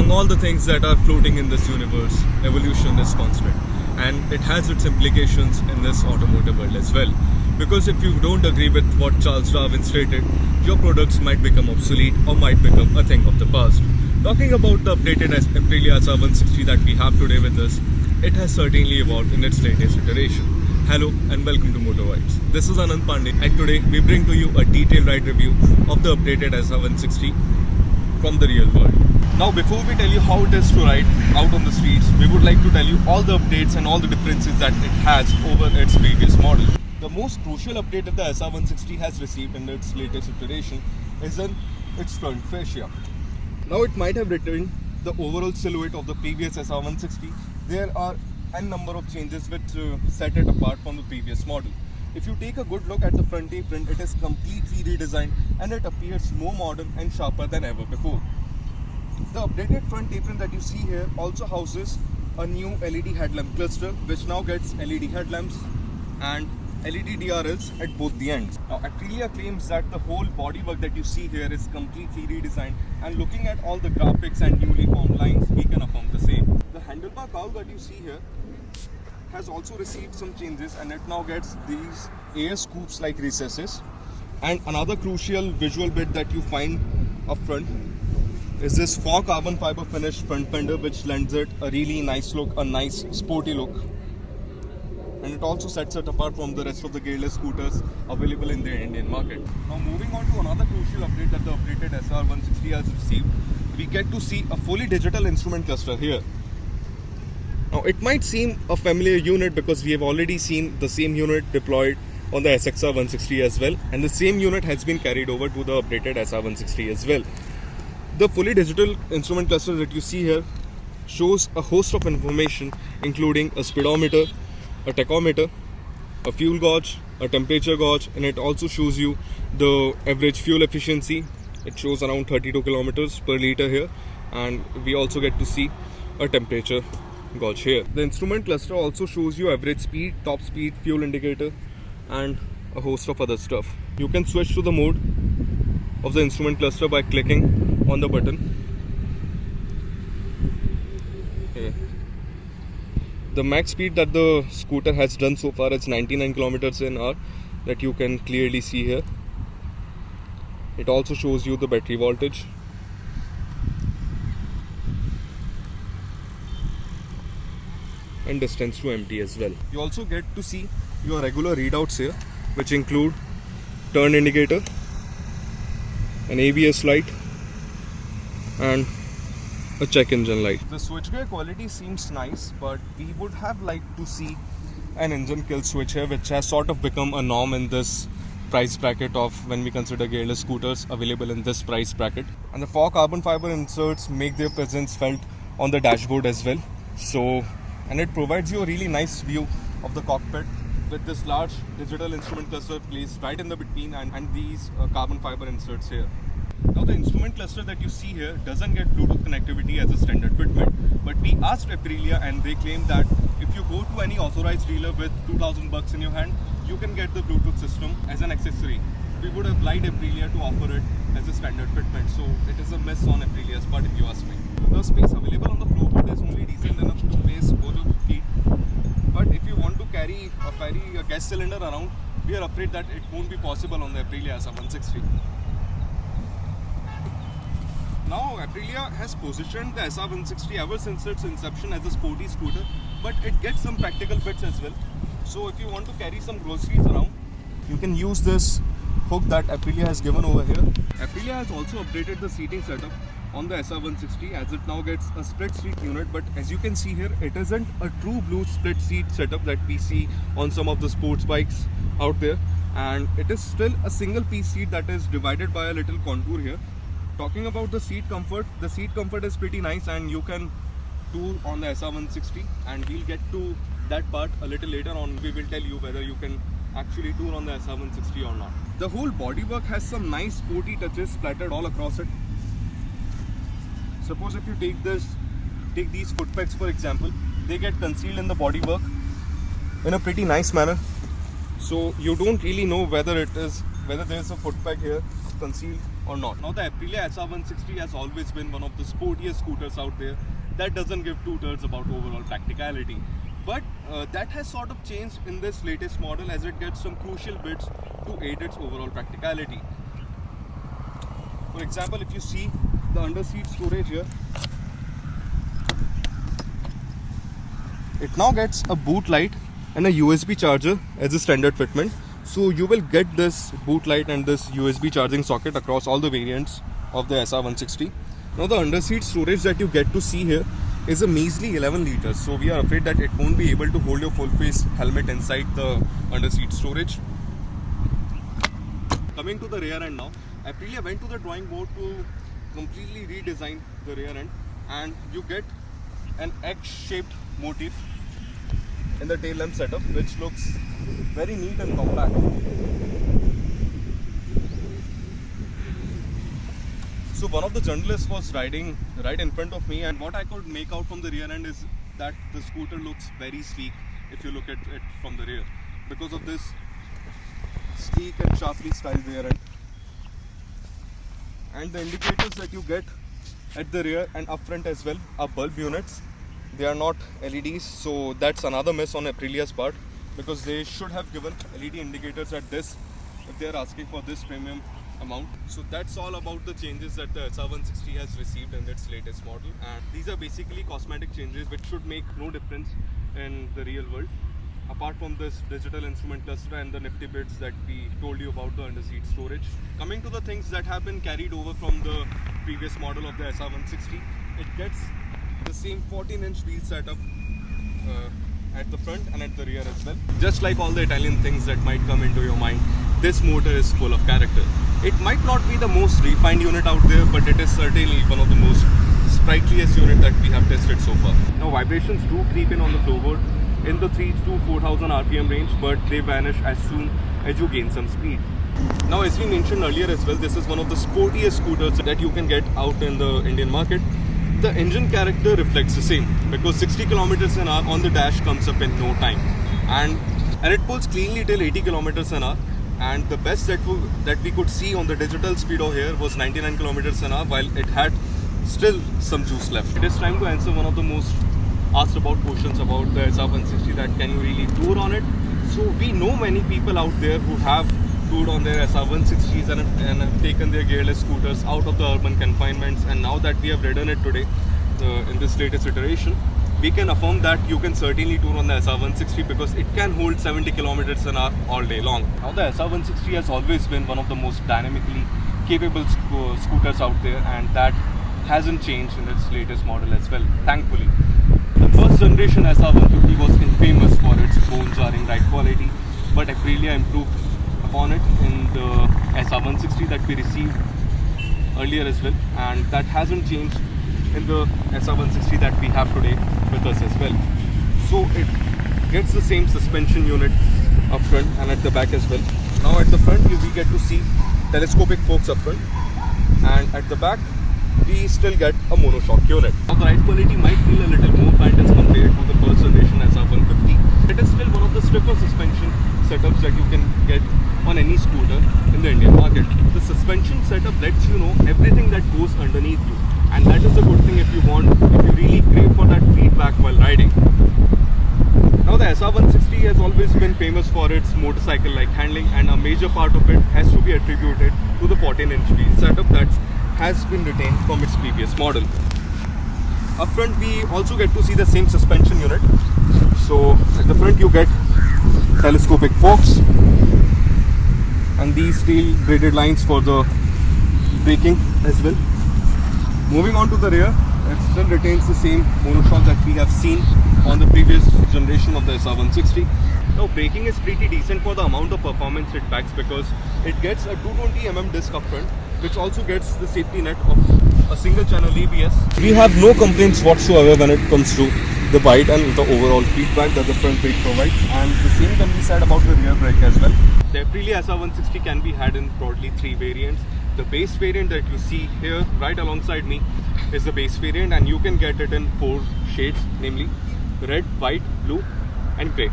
Among all the things that are floating in this universe, evolution is constant, and it has its implications in this automotive world as well. Because if you don't agree with what Charles Darwin stated, your products might become obsolete or might become a thing of the past. Talking about the updated Aprilia SR 160 that we have today with us, it has certainly evolved in its latest iteration. Hello and welcome to Motoroids. This is Anand Pandey, and today we bring to you a detailed ride review of the updated SR 160 from the real world. Now before we tell you how it is to ride out on the streets, we would like to tell you all the updates and all the differences that it has over its previous model. The most crucial update that the SR 160 has received in its latest iteration is in its front fascia. Now it might have retained the overall silhouette of the previous SR 160. There are a number of changes which set it apart from the previous model. If you take a good look at the front apron, it is completely redesigned and it appears more modern and sharper than ever before. The updated front apron that you see here also houses a new LED headlamp cluster, which now gets LED headlamps and LED DRLs at both the ends. Now Aprilia claims that the whole bodywork that you see here is completely redesigned, and looking at all the graphics and newly formed lines, we can affirm the same. The handlebar cowl that you see here has also received some changes, and it now gets these air scoops like recesses. And another crucial visual bit that you find up front is this faux carbon fiber finished front fender, which lends it a really nice look, a nice sporty look. And it also sets it apart from the rest of the gearless scooters available in the Indian market. Now moving on to another crucial update that the updated SR 160 has received, we get to see a fully digital instrument cluster here. Now it might seem a familiar unit because we have already seen the same unit deployed on the SXR 160 as well, and the same unit has been carried over to the updated SR 160 as well. The fully digital instrument cluster that you see here shows a host of information, including a speedometer, a tachometer, a fuel gauge, a temperature gauge, and it also shows you the average fuel efficiency. It shows around 32 kilometers per liter here, and we also get to see a temperature gauge here. The instrument cluster also shows you average speed, top speed, fuel indicator, and a host of other stuff. You can switch to the mode of the instrument cluster by clicking on the button here. The max speed that the scooter has done so far is 99 kilometers an hour, that you can clearly see here. It also shows you the battery voltage. And distance to empty as well. You also get to see your regular readouts here, which include turn indicator, an ABS light, and a check engine light. The switchgear quality seems nice, but we would have liked to see an engine kill switch here, which has sort of become a norm in this price bracket of when we consider gearless scooters available in this price bracket. And the faux carbon fiber inserts make their presence felt on the dashboard as well. And it provides you a really nice view of the cockpit with this large digital instrument cluster placed right in the between and these carbon fiber inserts here. Now the instrument cluster that you see here doesn't get Bluetooth connectivity as a standard fitment, but we asked Aprilia and they claim that if you go to any authorized dealer with 2,000 bucks in your hand, you can get the Bluetooth system as an accessory. We would have liked Aprilia to offer it as a standard fitment, so it is a miss on Aprilia's part if you ask me. The space available on the floorboard is only decent enough to place both of your feet, but if you want to carry a gas cylinder around, we are afraid that it won't be possible on the Aprilia SR 160. Now Aprilia has positioned the SR 160 ever since its inception as a sporty scooter, but it gets some practical bits as well. So if you want to carry some groceries around, you can use this hook that Aprilia has given over here. Aprilia has also updated the seating setup on the SR 160 as it now gets a split seat unit, but as you can see here, it isn't a true blue split seat setup that we see on some of the sports bikes out there, and it is still a single piece seat that is divided by a little contour here. Talking about the seat comfort is pretty nice, and you can tour on the SR 160, and we'll get to that part a little later on. We will tell you whether you can actually tour on the SR 160 or not. The whole bodywork has some nice sporty touches splattered all across it. Suppose if you take these foot pegs for example, they get concealed in the bodywork in a pretty nice manner. So you don't really know whether there's a foot peg here concealed or not. Now the Aprilia SR160 has always been one of the sportiest scooters out there that doesn't give two thirds about overall practicality. But that has sort of changed in this latest model as it gets some crucial bits to aid its overall practicality. For example, if you see the under seat storage here, it now gets a boot light and a USB charger as a standard fitment. So you will get this boot light and this USB charging socket across all the variants of the SR160. Now the under seat storage that you get to see here is a measly 11 liters. So we are afraid that it won't be able to hold your full face helmet inside the under seat storage. Coming to the rear end now, Aprilia went to the drawing board to completely redesign the rear end, and you get an X-shaped motif in the tail lamp setup, which looks very neat and compact. So one of the journalists was riding right in front of me, and what I could make out from the rear end is that the scooter looks very sleek if you look at it from the rear, because of this sleek and sharply styled rear end. And the indicators that you get at the rear and up front as well are bulb units. They are not LEDs, so that's another miss on Aprilia's part, because they should have given LED indicators at this if they are asking for this premium amount. So that's all about the changes that the SR160 has received in its latest model, and these are basically cosmetic changes which should make no difference in the real world, apart from this digital instrument cluster and the nifty bits that we told you about the under seat storage. Coming to the things that have been carried over from the previous model of the SR160, it gets the same 14-inch wheel setup at the front and at the rear as well. Just like all the Italian things that might come into your mind, this motor is full of character. It might not be the most refined unit out there, but it is certainly one of the most sprightliest unit that we have tested so far. Now vibrations do creep in on the floorboard in the 3 to 4000 RPM range, but they vanish as soon as you gain some speed. Now, as we mentioned earlier as well, this is one of the sportiest scooters that you can get out in the Indian market. The engine character reflects the same, because 60 kilometers an hour on the dash comes up in no time, and it pulls cleanly till 80 kilometers an hour. And the best that we could see on the digital speedo here was 99 kilometers an hour, while it had still some juice left. It is time to answer one of the most asked about questions about the SR160, that can you really tour on it? So we know many people out there who have toured on their SR160s and have taken their gearless scooters out of the urban confinements, and now that we have ridden it today in this latest iteration, we can affirm that you can certainly tour on the SR160, because it can hold 70 kilometers an hour all day long. Now the SR160 has always been one of the most dynamically capable scooters out there, and that hasn't changed in its latest model as well, thankfully. The first generation SR150 was infamous for its bone-jarring ride quality, but Aprilia improved upon it in the SR160 that we received earlier as well, and that hasn't changed in the SR160 that we have today with us as well. So it gets the same suspension unit up front and at the back as well. Now at the front we get to see telescopic forks up front, and at the back we still get a monoshock unit. Now the ride quality might feel a little more blunt as compared to the first generation SR150. It is still one of the stiffer suspension setups that you can get on any scooter in the Indian market. The suspension setup lets you know everything that goes underneath you, and that is a good thing if you really crave for that feedback while riding. Now the SR160 has always been famous for its motorcycle-like handling, and a major part of it has to be attributed to the 14-inch wheel setup that has been retained from its previous model. Up front we also get to see the same suspension unit. So at the front you get telescopic forks and these steel braided lines for the braking as well. Moving on to the rear, it still retains the same monoshock that we have seen on the previous generation of the SR160. Now braking is pretty decent for the amount of performance it packs, because it gets a 220mm disc up front, which also gets the safety net of a single channel ABS. We have no complaints whatsoever when it comes to the bite and the overall feedback that the front brake provides, and the same can be said about the rear brake as well. The Aprilia SR160 can be had in broadly 3 variants. The base variant that you see here right alongside me is the base variant, and you can get it in 4 shades, namely red, white, blue and grey.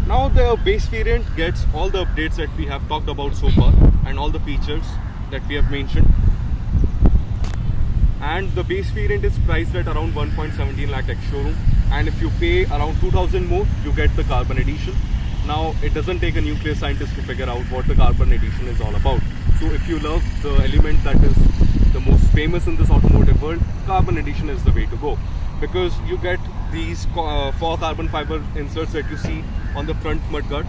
Now the base variant gets all the updates that we have talked about so far and all the features that we have mentioned. And the base variant is priced at around 1.17 lakh ex-showroom, and if you pay around 2000 more, you get the carbon edition. Now, it doesn't take a nuclear scientist to figure out what the carbon edition is all about. So if you love the element that is the most famous in this automotive world, carbon edition is the way to go, because you get these 4 carbon fiber inserts that you see on the front mudguard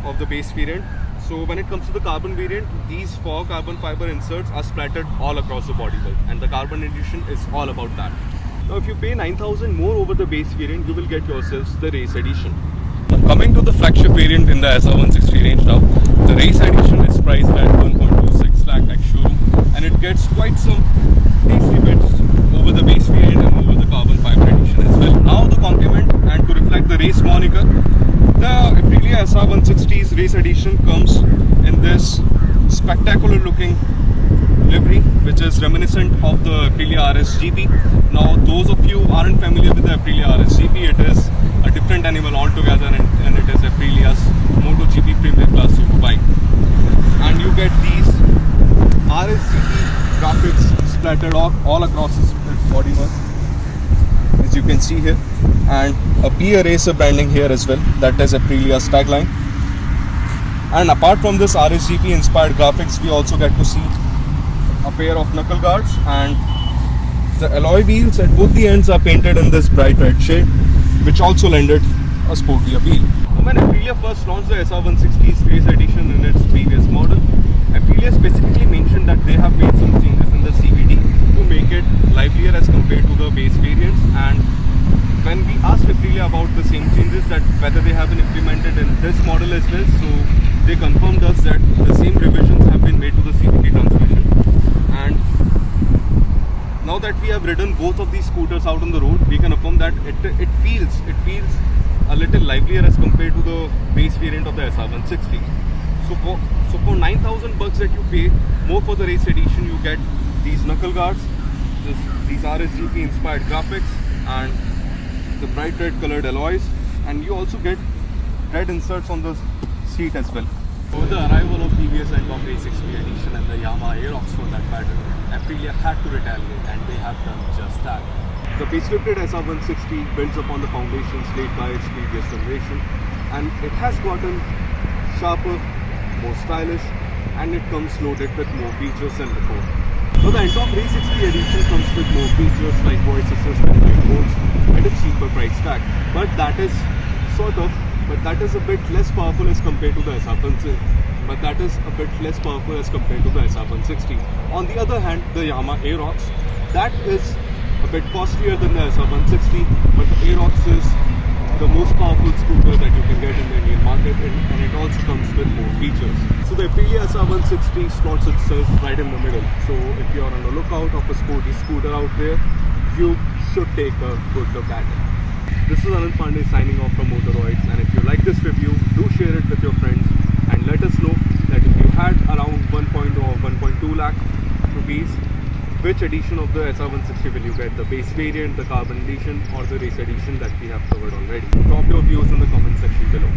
of the base variant. So when it comes to the carbon variant, these 4 carbon fiber inserts are splattered all across the bodywork, and the carbon edition is all about that. Now if you pay 9,000 more over the base variant, you will get yourselves the race edition. Now coming to the flagship variant in the SR160 range now, the race edition is priced at 1.26 lakh ex-showroom, and it gets quite some tasty bits over the base variant and over the carbon fiber edition as well. Now the complement and to reflect the race moniker, the Aprilia SR160's race edition comes in this spectacular looking livery, which is reminiscent of the Aprilia RSGP. Now those of you who aren't familiar with the Aprilia RSGP, it is a different animal altogether, and it is Aprilia's MotoGP Premier Class Superbike. And you get these RSGP graphics splattered all across its bodywork, as you can see here, and a Be a Racer branding here as well, that is Aprilia's tagline. And apart from this RSGP inspired graphics, we also get to see a pair of knuckle guards, and the alloy wheels at both the ends are painted in this bright red shade, which also lended a sporty appeal. When Aprilia first launched the SR160's race edition in its previous model, Aprilia specifically mentioned that they have made some changes in the CVT to make it livelier as compared to the base variants. And when we asked Aprilia about the same changes, that whether they have been implemented in this model as well, so they confirmed us that the same revisions have been made to the CVT transmission. And now that we have ridden both of these scooters out on the road, we can affirm that it feels a little livelier as compared to the base variant of the SR160. So for 9,000 bucks that you pay more for the race edition, you get these knuckle guards, these RSGP inspired graphics, and the bright red colored alloys, and you also get red inserts on the seat as well. With the arrival of TVS and of Race XP edition and the Yamaha Aerox for that matter, Aprilia had to retaliate, and they have done just that. The facelifted SR160 builds upon the foundations laid by its previous generation, and it has gotten sharper, more stylish, and it comes loaded with more features than before. So the Ntorq Race XP edition comes with more features like voice assist and brake modes at a cheaper price tag, but that is a bit less powerful as compared to the SR160. On the other hand, the Yamaha Aerox, that is a bit costlier than the SR160, but the Aerox is the most powerful scooter that you can get in the Indian market, and it also comes with more features. So the Aprilia SR160 slots itself right in the middle. So if you are on the lookout of a sporty scooter out there, you should take a good look at it. This is Anand Pandey signing off from Motoroids, and if you like this review, do share it with your friends and let us know that if you had around 1.0 or 1.2 lakh rupees, which edition of the SR160 will you get? The base variant, the carbon edition, or the race edition that we have covered already? Drop your views in the comment section below.